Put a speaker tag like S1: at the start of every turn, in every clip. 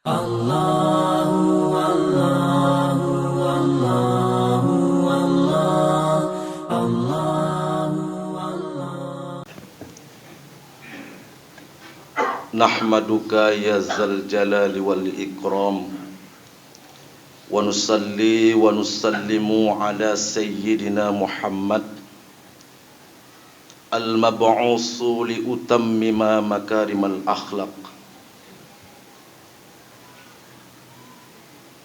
S1: Allahu Allahu Allahu Allah Allahu Allah.
S2: Nahmaduka ya zal jalali wal ikram wa nusalli wa nusallimu ala sayyidina Muhammad al-mab'usu li utammima makarimal akhlaq.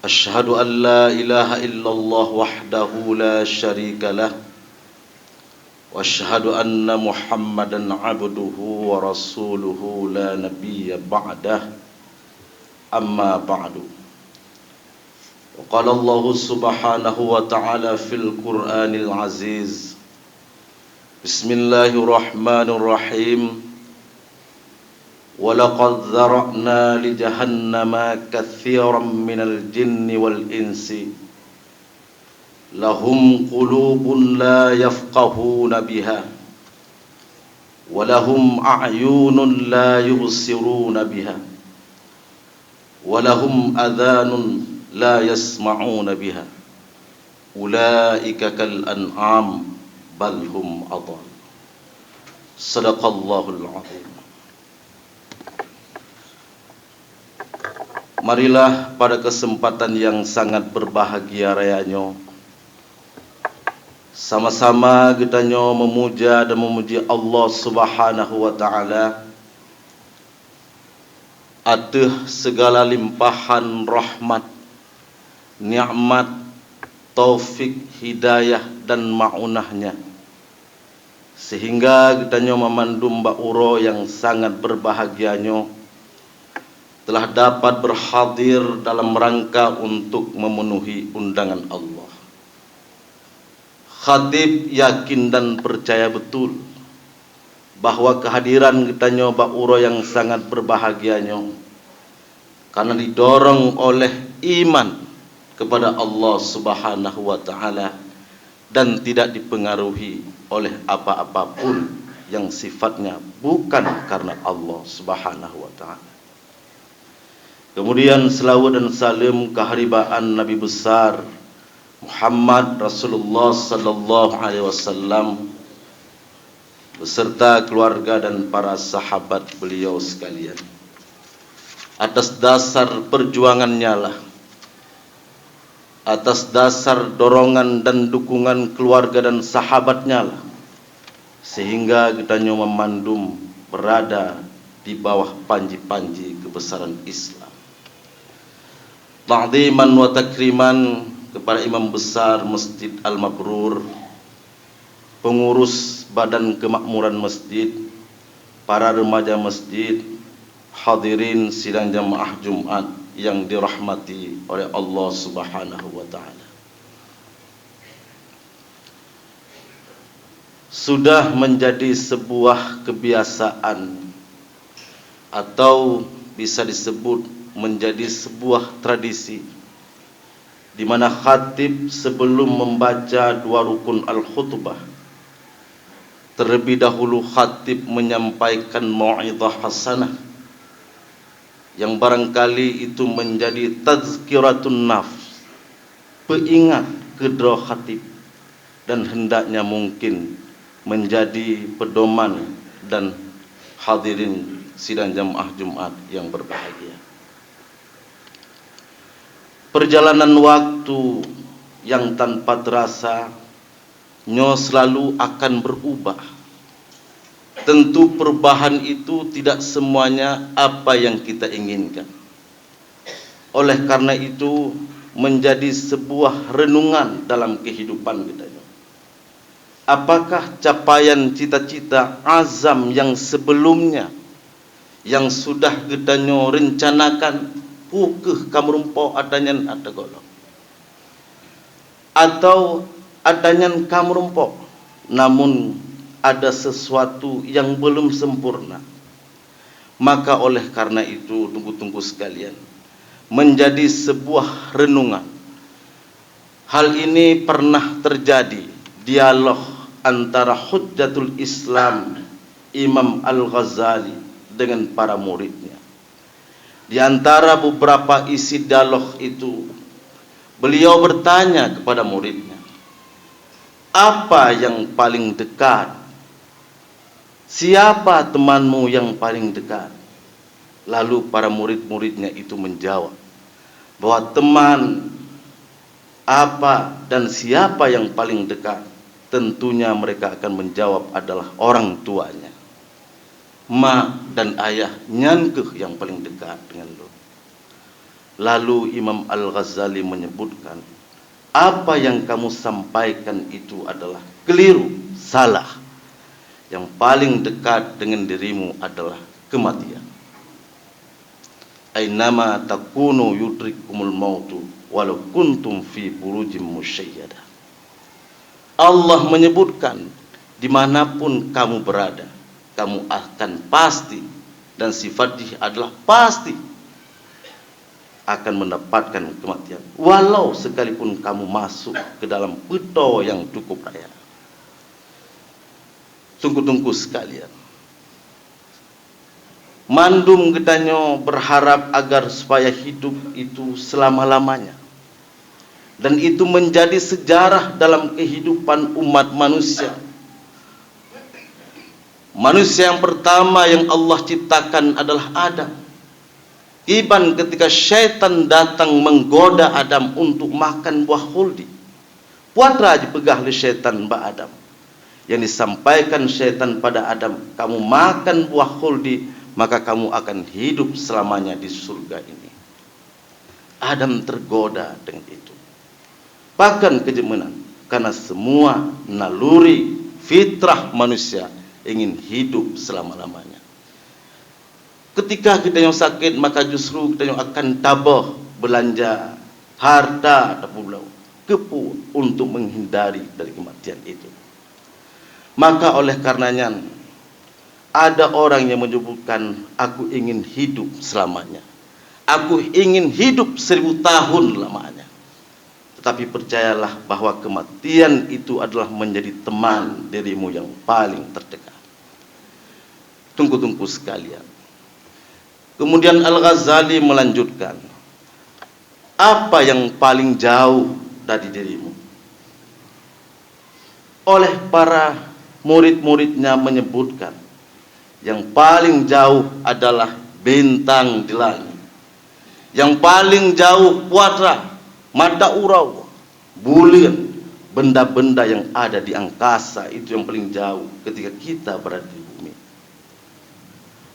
S2: Ashhadu an la ilaha illallah wahdahu la syarika lah wa ashhadu anna Muhammadan abduhu wa rasuluhu la nabiyya ba'dah, amma ba'du. Wa qala Allah subhanahu wa ta'ala fil Qur'anil aziz, bismillahirrahmanirrahim, wa laqad dzara'na li jahannama katsiran minal jinni wal insi lahum qulubun la yafqahuna biha wa lahum a'yunun la yubsiruna biha wa lahum adhanun la yasma'una biha ulaika kal an'am bal hum adall. Sadaqallahul azim. Marilah pada kesempatan yang sangat berbahagia rayanya, sama-sama kita memuja dan memuji Allah subhanahu wa ta'ala atas segala limpahan rahmat, nikmat, taufik, hidayah dan ma'unahnya, sehingga kita memandum ba'uro yang sangat berbahagianya telah dapat berhadir dalam rangka untuk memenuhi undangan Allah. Khatib yakin dan percaya betul bahwa kehadiran kita nyoba uro yang sangat berbahagianya karena didorong oleh iman kepada Allah subhanahu wa ta'ala dan tidak dipengaruhi oleh apa-apapun yang sifatnya bukan karena Allah subhanahu wa ta'ala. Kemudian selawat dan salam keharibaan Nabi besar Muhammad Rasulullah sallallahu alaihi wasallam beserta keluarga dan para sahabat beliau sekalian. Atas dasar perjuangannya lah, atas dasar dorongan dan dukungan keluarga dan sahabatnya lah, sehingga kita memandum berada di bawah panji-panji kebesaran Islam. Ta'ziman wa takriman kepada Imam Besar Masjid Al-Mabrur, pengurus Badan Kemakmuran Masjid, para remaja masjid, hadirin sidang jamaah Jumat yang dirahmati oleh Allah subhanahu wa ta'ala. Sudah menjadi sebuah kebiasaan atau bisa disebut menjadi sebuah tradisi di mana khatib sebelum membaca dua rukun al-khutbah terlebih dahulu khatib menyampaikan mau'izah hasanah yang barangkali itu menjadi tazkiratun nafs, pengingat kedua khatib, dan hendaknya mungkin menjadi pedoman dan hadirin sidang jamaah Jumat yang berbahagia. Perjalanan waktu yang tanpa terasa selalu akan berubah. Tentu perubahan itu tidak semuanya apa yang kita inginkan. Oleh karena itu menjadi sebuah renungan dalam kehidupan kita. Apakah capaian cita-cita azam yang sebelumnya yang sudah kita rencanakan pukeh kamrumpo adanya ada golong, atau adanya kamrumpo namun ada sesuatu yang belum sempurna? Maka oleh karena itu tunggu-tunggu sekalian, menjadi sebuah renungan. Hal ini pernah terjadi dialog antara Hujjatul Islam Imam Al-Ghazali dengan para muridnya. Di antara beberapa isi dialog itu, beliau bertanya kepada muridnya, apa yang paling dekat? Siapa temanmu yang paling dekat? Lalu para murid-muridnya itu menjawab bahwa teman apa dan siapa yang paling dekat? Tentunya mereka akan menjawab adalah orang tuanya. Ma dan ayah nyankeh yang paling dekat dengan lo. Lalu Imam Al-Ghazali menyebutkan, apa yang kamu sampaikan itu adalah keliru, salah. Yang paling dekat dengan dirimu adalah kematian. Ainama takunu yudrikumul mautu walau kuntum fi burujim musyayyadah. Allah menyebutkan, dimanapun kamu berada, kamu akan pasti, dan sifatnya adalah pasti akan mendapatkan kematian, walau sekalipun kamu masuk ke dalam peto yang cukup raya. Tunggu-tunggu sekalian, mandum gedanyo berharap agar supaya hidup itu selama-lamanya, dan itu menjadi sejarah dalam kehidupan umat manusia. Manusia yang pertama yang Allah ciptakan adalah Adam. Iban ketika syaitan datang menggoda Adam untuk makan buah khuldi, puatra aja pegah oleh syaitan mbak Adam. Yang disampaikan syaitan pada Adam, kamu makan buah khuldi, maka kamu akan hidup selamanya di surga ini. Adam tergoda dengan itu. Bahkan kejemunan, karena semua naluri fitrah manusia ingin hidup selama-lamanya. Ketika kita yang sakit, maka justru kita yang akan tabah belanja harta atau pulau kepu untuk menghindari dari kematian itu. Maka oleh karenanya ada orang yang menyebutkan, aku ingin hidup selamanya, aku ingin hidup 1000 tahun lamanya. Tetapi percayalah bahwa kematian itu adalah menjadi teman dirimu yang paling terdekat. Tunggu-tunggu sekalian. Kemudian Al-Ghazali melanjutkan, apa yang paling jauh dari dirimu? Oleh para murid-muridnya menyebutkan, yang paling jauh adalah bintang di langit. Yang paling jauh puatra, mata urau, bulan, benda-benda yang ada di angkasa, itu yang paling jauh ketika kita berada di bumi.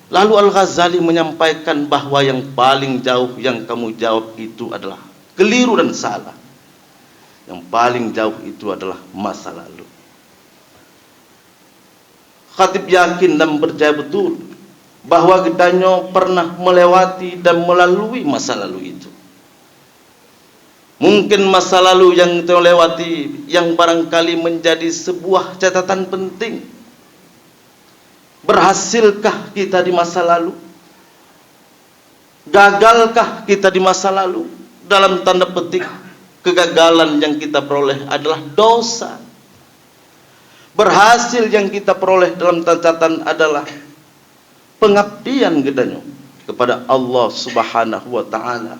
S2: Lalu Al-Ghazali menyampaikan bahwa yang paling jauh yang kamu jawab itu adalah keliru dan salah. Yang paling jauh itu adalah masa lalu. Khatib yakin dan percaya betul bahwa kitanya pernah melewati dan melalui masa lalu itu. Mungkin masa lalu yang kita lewati yang barangkali menjadi sebuah catatan penting. Berhasilkah kita di masa lalu? Gagalkah kita di masa lalu? Dalam tanda petik, kegagalan yang kita peroleh adalah dosa. Berhasil yang kita peroleh dalam catatan adalah pengabdian gedanya kepada Allah Subhanahu wa taala,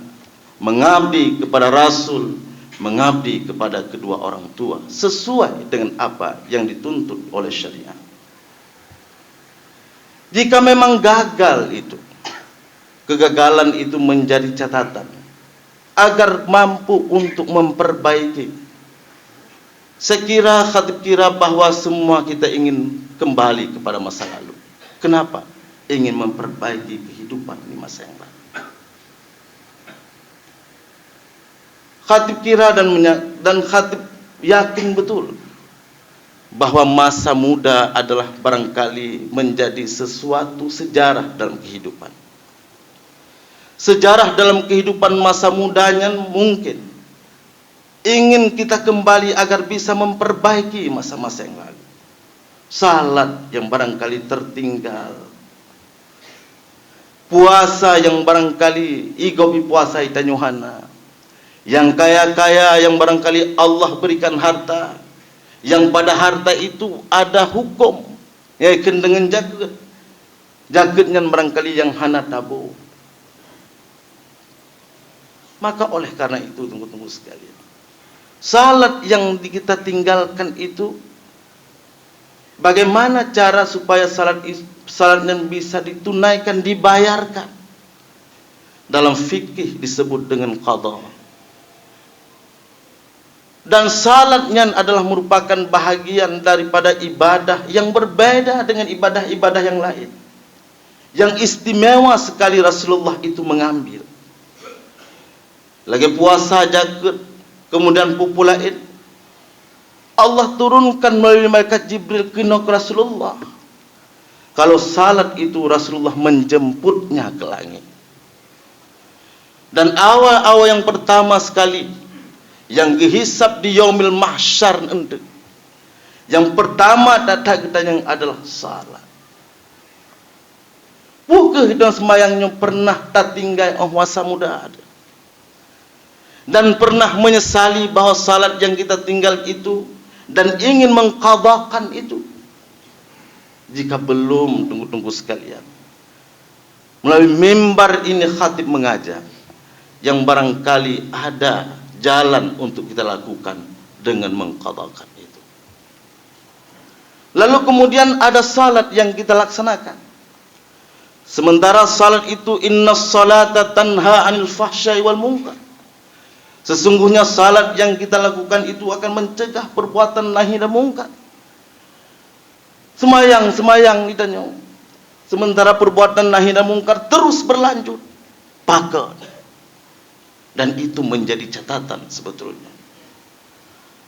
S2: mengabdi kepada Rasul, mengabdi kepada kedua orang tua sesuai dengan apa yang dituntut oleh syariat. Jika memang gagal itu, kegagalan itu menjadi catatan agar mampu untuk memperbaiki. Sekira khatib kira bahwa semua kita ingin kembali kepada masa lalu. Kenapa? Ingin memperbaiki kehidupan di masa yang lalu. Khatib kira dan khatib yakin betul bahwa masa muda adalah barangkali menjadi sesuatu sejarah dalam kehidupan. Sejarah dalam kehidupan masa mudanya mungkin ingin kita kembali agar bisa memperbaiki masa-masa yang lalu. Salat yang barangkali tertinggal, puasa yang barangkali igobi puasa itanyuhana, yang kaya-kaya yang barangkali Allah berikan harta, yang pada harta itu ada hukum, yaitu dengan jaket yang barangkali yang hana tabu. Maka oleh karena itu, tunggu-tunggu sekalian, salat yang kita tinggalkan itu, bagaimana cara supaya salat yang bisa ditunaikan, dibayarkan? Dalam fikih disebut dengan qadha. Dan salatnya adalah merupakan bahagian daripada ibadah yang berbeda dengan ibadah-ibadah yang lain. Yang istimewa sekali Rasulullah itu mengambil. Lagi puasa jagat, kemudian pupulain, Allah turunkan melalui malaikat Jibril ke Rasulullah. Kalau salat itu Rasulullah menjemputnya ke langit. Dan awal-awal yang pertama sekali yang dihisab di yaumil mahsyar nanti, yang pertama datang yang adalah salat. Bukan dalam sembahyangnya pernah tertinggal masa muda ada, dan pernah menyesali bahwa salat yang kita tinggal itu dan ingin mengqadhakan itu? Jika belum, tunggu-tunggu sekalian, melalui mimbar ini khatib mengajar yang barangkali ada jalan untuk kita lakukan dengan mengqadhakan itu. Lalu kemudian ada salat yang kita laksanakan. Sementara salat itu, innas salata tanha 'anil fahsya'i wal munkar. Sesungguhnya salat yang kita lakukan itu akan mencegah perbuatan nahi dan mungkar. Semayang ditanya. Sementara perbuatan nahi dan mungkar terus berlanjut. Pakai. Dan itu menjadi catatan sebetulnya.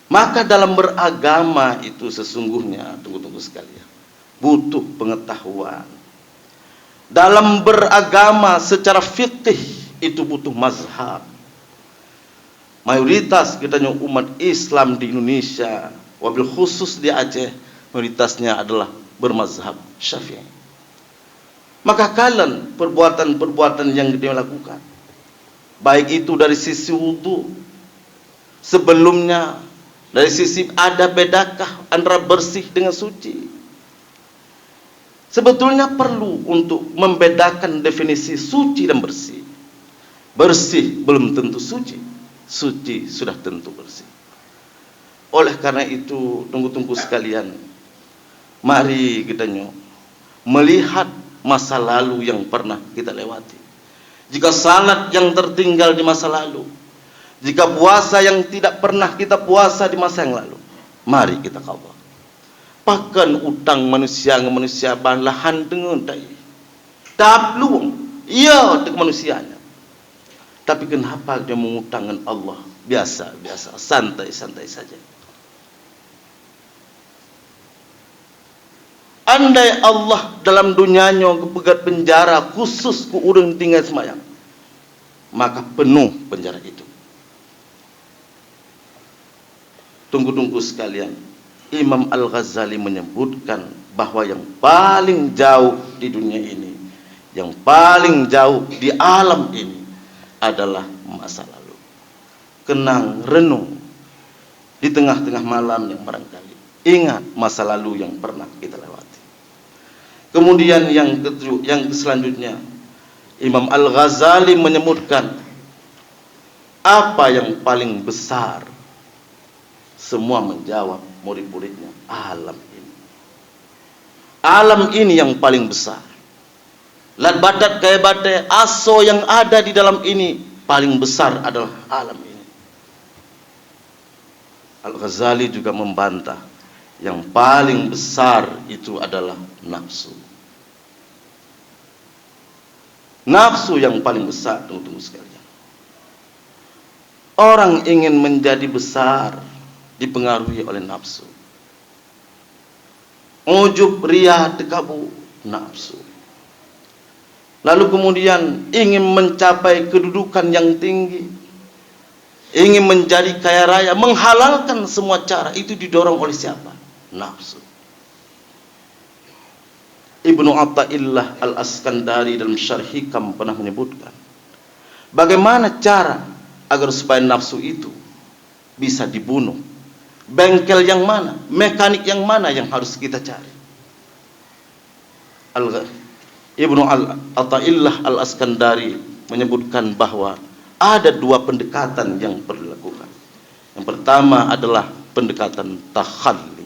S2: Maka dalam beragama itu sesungguhnya, tunggu-tunggu sekalian, butuh pengetahuan. Dalam beragama secara fikih itu butuh mazhab. Mayoritas kitanya umat Islam di Indonesia, wabil khusus di Aceh, mayoritasnya adalah bermazhab Syafi'i. Maka kalian perbuatan-perbuatan yang dia lakukan, baik itu dari sisi wudu sebelumnya, dari sisi ada bedakah antara bersih dengan suci? Sebetulnya perlu untuk membedakan definisi suci dan bersih. Bersih belum tentu suci, suci sudah tentu bersih. Oleh karena itu, tunggu-tunggu sekalian, mari kita melihat masa lalu yang pernah kita lewati. Jika salat yang tertinggal di masa lalu, jika puasa yang tidak pernah kita puasa di masa yang lalu, mari kita qadha. Pakan utang manusia dengan manusia lahan dengan tai. Tak peluang. Iya untuk manusianya. Tapi kenapa dia mengutangkan Allah? Biasa, santai-santai saja. Andai Allah dalam dunianya kepegat penjara khusus ku urang tinggal semayang, maka penuh penjara itu. Tunggu-tunggu sekalian, Imam Al-Ghazali menyebutkan bahwa yang paling jauh di dunia ini, yang paling jauh di alam ini adalah masa lalu. Kenang, renung di tengah-tengah malam yang barangkali ingat masa lalu yang pernah kita lewati. Kemudian yang selanjutnya, Imam Al-Ghazali menyebutkan apa yang paling besar. Semua menjawab murid-muridnya, alam ini. Alam ini yang paling besar. Lat badat kaya badai, aso yang ada di dalam ini paling besar adalah alam ini. Al-Ghazali juga membantah yang paling besar itu adalah nafsu. Nafsu yang paling besar, tunggu sekalian. Orang ingin menjadi besar dipengaruhi oleh nafsu. Ujub, riya, tekabu, nafsu. Lalu kemudian ingin mencapai kedudukan yang tinggi, ingin menjadi kaya raya, menghalalkan semua cara, itu didorong oleh siapa? Nafsu. Ibnu Athaillah Al-Askandari dalam Syarh Hikam pernah menyebutkan bagaimana cara agar supaya nafsu itu bisa dibunuh. Bengkel yang mana, mekanik yang mana yang harus kita cari? Ibnu Athaillah Al-Askandari menyebutkan bahwa ada dua pendekatan yang perlu dilakukan. Yang pertama adalah pendekatan takhalli.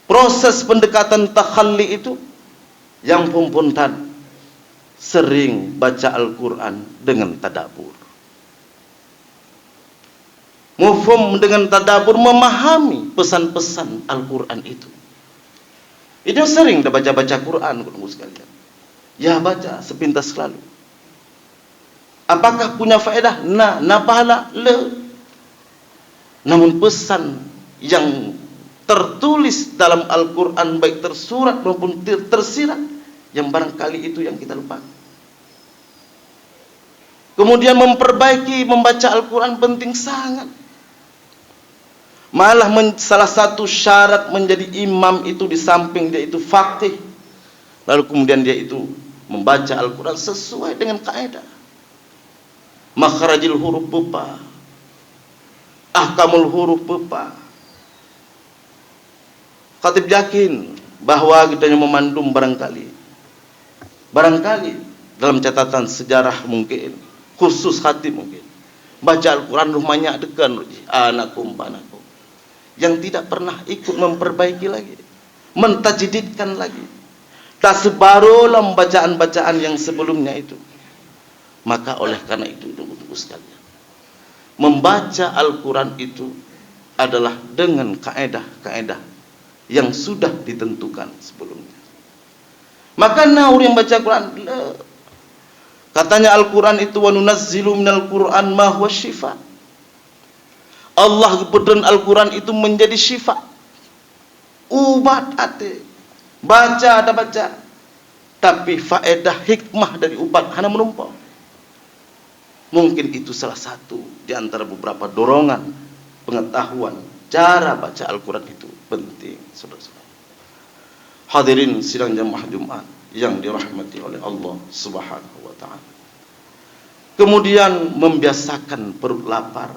S2: Proses pendekatan takhalli itu yang pumpuntan sering baca Al-Quran dengan tadabbur. Mufhum dengan tadabbur, memahami pesan-pesan Al-Quran itu. Itu sering dah baca-baca Quran, kalau sekalian. Ya baca sepintas selalu. Apakah punya faedah? Nah pahala? Le. Namun pesan yang tertulis dalam Al-Quran, baik tersurat maupun tersirat, yang barangkali itu yang kita lupa. Kemudian memperbaiki membaca Al-Quran penting sangat. Malah salah satu syarat menjadi imam itu, di samping dia itu faqih, lalu kemudian dia itu membaca Al-Quran sesuai dengan kaidah. Makhrajil huruf bepa, ahkamul huruf bepa. Khatib yakin bahwa kita yang memandum barangkali dalam catatan sejarah mungkin, khusus khatib mungkin, baca Al-Quran rumahnya adegan anakku panakku, yang tidak pernah ikut memperbaiki lagi, mentajdidkan lagi, tak sebarulah bacaan-bacaan yang sebelumnya itu. Maka oleh karena itu, tunggu sekalian, membaca Al-Quran itu adalah dengan kaedah-kaedah yang sudah ditentukan sebelumnya. Maka naur yang baca Quran, katanya Al-Quran itu wa nunazzilu minal Quran ma huwa syifa. Allah berikan Al-Quran itu menjadi syifa, ubat hati. Baca ada baca, tapi faedah hikmah dari ubat hanya menumpang. Mungkin itu salah satu di antara beberapa dorongan pengetahuan cara baca Al-Quran itu penting, saudara-saudara. Hadirin sidang jamaah Jumat yang dirahmati oleh Allah Subhanahu wa taala. Kemudian membiasakan perut lapar,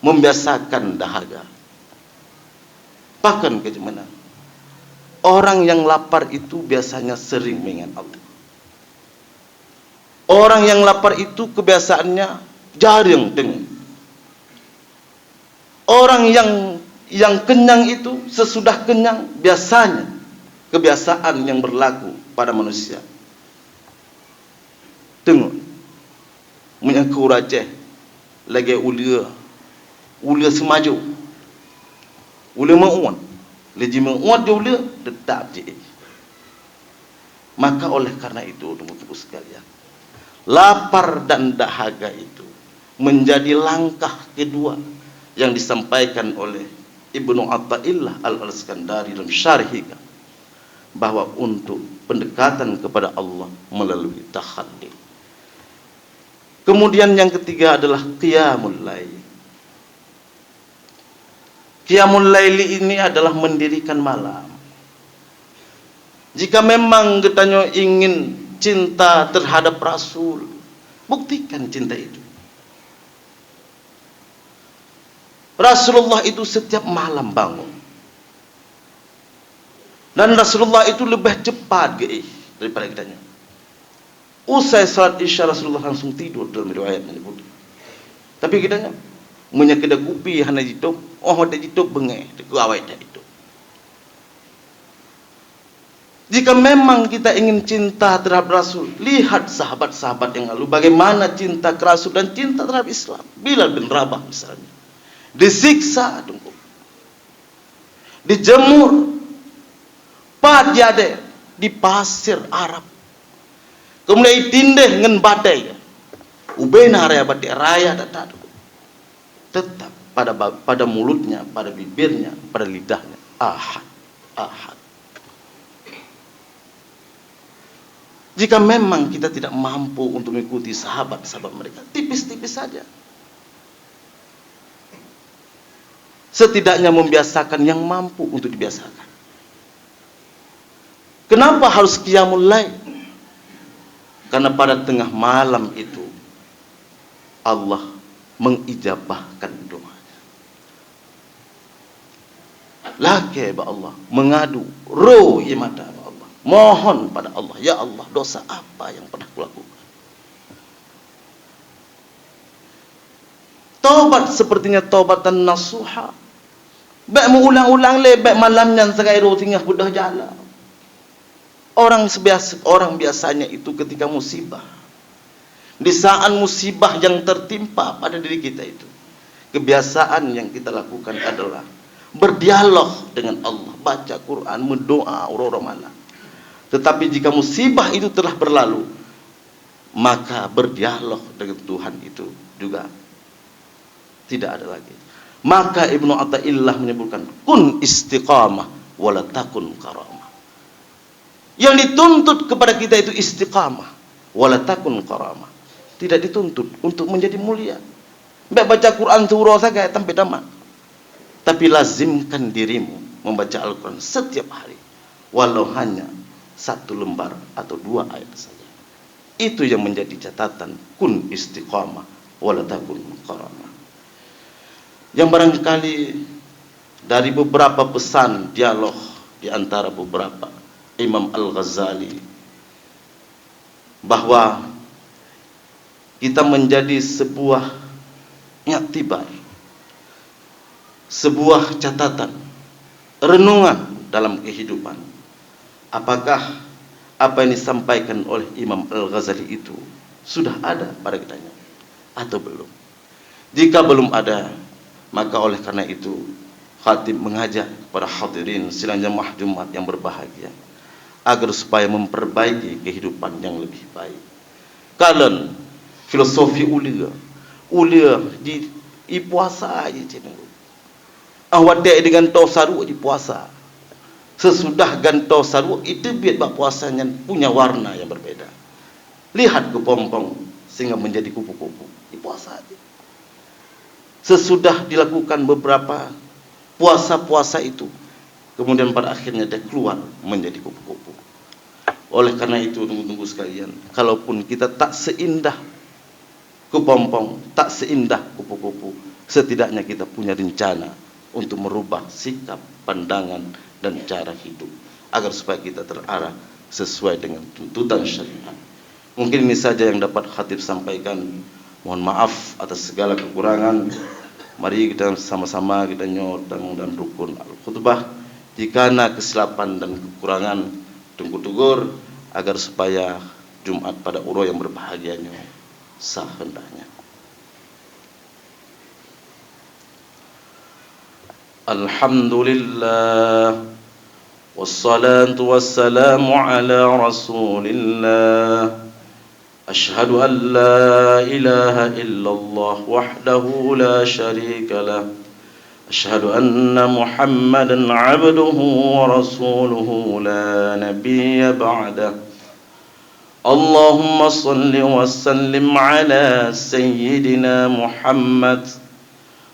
S2: membiasakan dahaga. Bahkan kejemanan, orang yang lapar itu biasanya sering mengingat Allah. Orang yang lapar itu kebiasaannya jarang dengar. Orang yang kenyang itu sesudah kenyang biasanya kebiasaan yang berlaku pada manusia. Tengok, menyaku raceh lagi ulia semaju, ulia menguat, lagi menguat dia ulia tetap je. Maka oleh karena itu, teman-teman sekalian, lapar dan dahaga itu menjadi langkah kedua yang disampaikan oleh Ibnu Athaillah Al-Iskandari dalam syarihnya, bahwa untuk pendekatan kepada Allah melalui takhalli. Kemudian yang ketiga adalah qiyamul lail. Qiyamul lail ini adalah mendirikan malam. Jika memang kita ingin cinta terhadap Rasul, buktikan cinta itu. Rasulullah itu setiap malam bangun, dan Rasulullah itu lebih cepat daripada kitanya. Usai salat isya Rasulullah langsung tidur, dalam riwayat menyebut. Tapi kitanya menyakida kupi hana jitok, ada jitok bengeh awet itu. Jika memang kita ingin cinta terhadap Rasul, lihat sahabat-sahabat yang lalu bagaimana cinta ke Rasul dan cinta terhadap Islam. Bilal bin Rabah misalnya, disiksa, dijemur, padjade di pasir Arab, kemudian ditindih dengan badai, ubena raya badai raya datang, tetap pada mulutnya, pada bibirnya, pada lidahnya, ahad, ahad. Jika memang kita tidak mampu untuk mengikuti sahabat-sahabat mereka, tipis-tipis saja. Setidaknya membiasakan yang mampu untuk dibiasakan. Kenapa harus qiyamul lail? Karena pada tengah malam itu Allah mengijabahkan doanya. Laki ba Allah, mengadu roh imada Allah, mohon pada Allah, ya Allah, dosa apa yang pernah kulakukan? Taubat sepertinya taubatan nasuha. Baik mengulang-ulang le, baik malamnya sekairu tinggal budah jala. Orang biasanya itu ketika musibah, di saat musibah yang tertimpa pada diri kita itu, kebiasaan yang kita lakukan adalah berdialog dengan Allah, baca Quran, mendoa, urut malam. Tetapi jika musibah itu telah berlalu, maka berdialog dengan Tuhan itu juga tidak ada lagi. Maka Ibnu Athaillah menyebutkan, kun istiqamah wala takun karamah. Yang dituntut kepada kita itu istiqamah wala takun karamah. Tidak dituntut untuk menjadi mulia. Baik baca Quran surah saja sampai tamat. Tapi lazimkan dirimu membaca Al-Quran setiap hari, walau hanya 1 lembar atau 2 ayat saja. Itu yang menjadi catatan kun istiqamah wala takun karamah. Yang barangkali dari beberapa pesan dialog di antara beberapa Imam Al-Ghazali, bahwa kita menjadi sebuah i'tibar, sebuah catatan, renungan dalam kehidupan. Apakah apa yang disampaikan oleh Imam Al-Ghazali itu sudah ada pada kitanya atau belum? Jika belum ada, maka oleh karena itu khatib mengajak kepada hadirin sidang jamaah Jumat yang berbahagia agar supaya memperbaiki kehidupan yang lebih baik. Kalian filosofi ulia di puasa aja cina. Awak dengan tau saru di puasa. Sesudah gantau saru itu biar bak puasanya punya warna yang berbeda. Lihat kepompong sehingga menjadi kupu-kupu di puasa aja. Sesudah dilakukan beberapa puasa-puasa itu, kemudian pada akhirnya dia keluar menjadi kupu-kupu. Oleh karena itu, tunggu-tunggu sekalian, kalaupun kita tak seindah kepompong, tak seindah kupu-kupu, setidaknya kita punya rencana untuk merubah sikap, pandangan, dan cara hidup, agar supaya kita terarah sesuai dengan tuntutan syariat. Mungkin ini saja yang dapat khatib sampaikan. Mohon maaf atas segala kekurangan. Mari kita sama-sama kita nyotang dan rukun al-khutbah. Jika ada kesilapan dan kekurangan, tunggu tugur agar supaya Jumat pada uro yang berbahagianya sah hendaknya. Alhamdulillah wassalatu wassalamu ala Rasulillah. أشهد أن لا إله إلا الله وحده لا شريك له أشهد أن محمدا عبده ورسوله لا نبي بعده اللهم صل وسلم على سيدنا محمد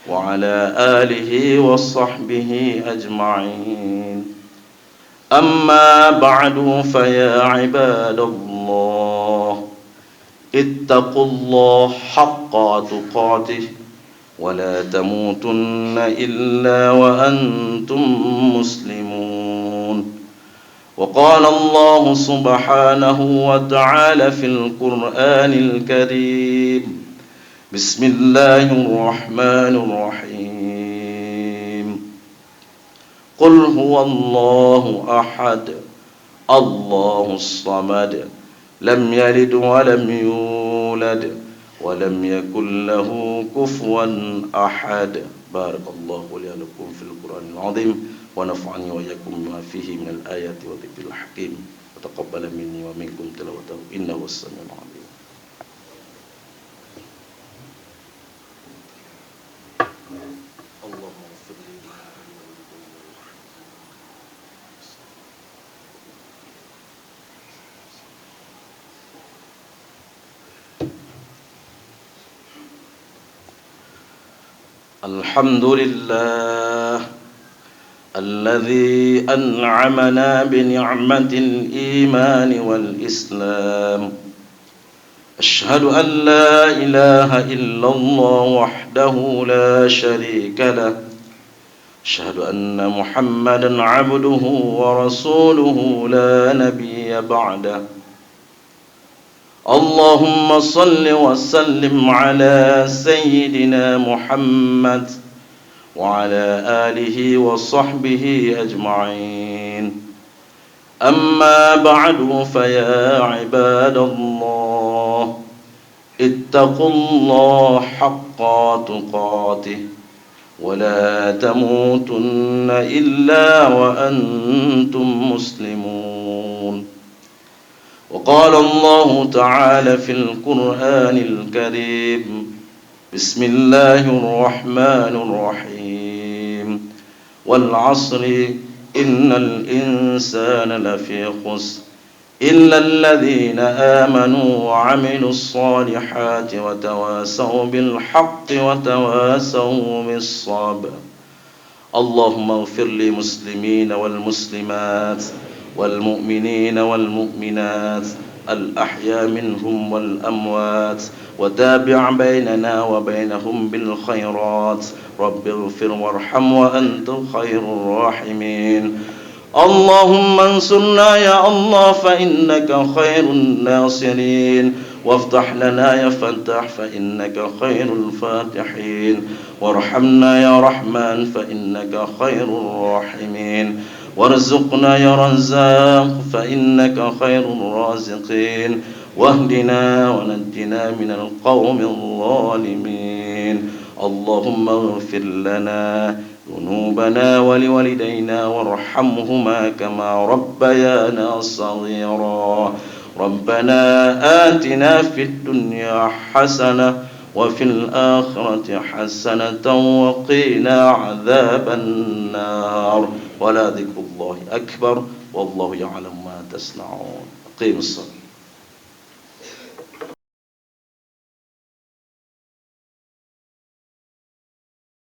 S2: وعلى آله وصحبه أجمعين أما بعد فيا عباد الله اتقوا الله حق تقاته ولا تموتن إلا وأنتم مسلمون وقال الله سبحانه وتعالى في القرآن الكريم بسم الله الرحمن الرحيم قل هو الله أحد الله الصمد لم يلد ولم يولد ولم يكن له كفوا أحد بارك الله لي ولكم في القرآن العظيم ونفعني وإياكم بما فيه من الآيات والذكر الحكيم وتقبل مني ومنكم تلاوته إنه هو السميع العليم. الحمد لله الذي أنعمنا بنعمة الإيمان والإسلام أشهد أن لا إله إلا الله وحده لا شريك له أشهد أن محمدا عبده ورسوله لا نبي بعده اللهم صل وسلم على سيدنا محمد وعلى آله وصحبه أجمعين. أما بعد، فيا عباد الله، اتقوا الله حق تقاته ولا تموتن إلا وأنتم مسلمون. وقال الله تعالى في القرآن الكريم: بسم الله الرحمن الرحيم: والعصر إن الإنسان لفي خسر إلا الذين آمنوا وعملوا الصالحات وتواصوا بالحق وتواصوا بالصبر. اللهم اغفر للمسلمين والمسلمات والمؤمنين والمؤمنات الأحياء منهم والأموات، وتابع بيننا وبينهم بالخيرات. رب اغفر وارحم وأنت خير الراحمين. اللهم انصرنا يا الله فإنك خير الناصرين، وافتح لنا يا فتاح فإنك خير الفاتحين، وارحمنا يا رحمن فإنك خير الراحمين، وارزقنا يا رزاق فإنك خير الرازقين، واهدنا ونجنا من القوم الظالمين. اللهم اغفر لنا ذنوبنا ولوالدينا وارحمهما كما ربيانا صغيرا. ربنا آتنا في الدنيا حسنة وفي الآخرة حسنة وقنا عذاب النار. ولا ذكر الله أكبر والله يعلم ما تصنعون. أقيموا الصلاة.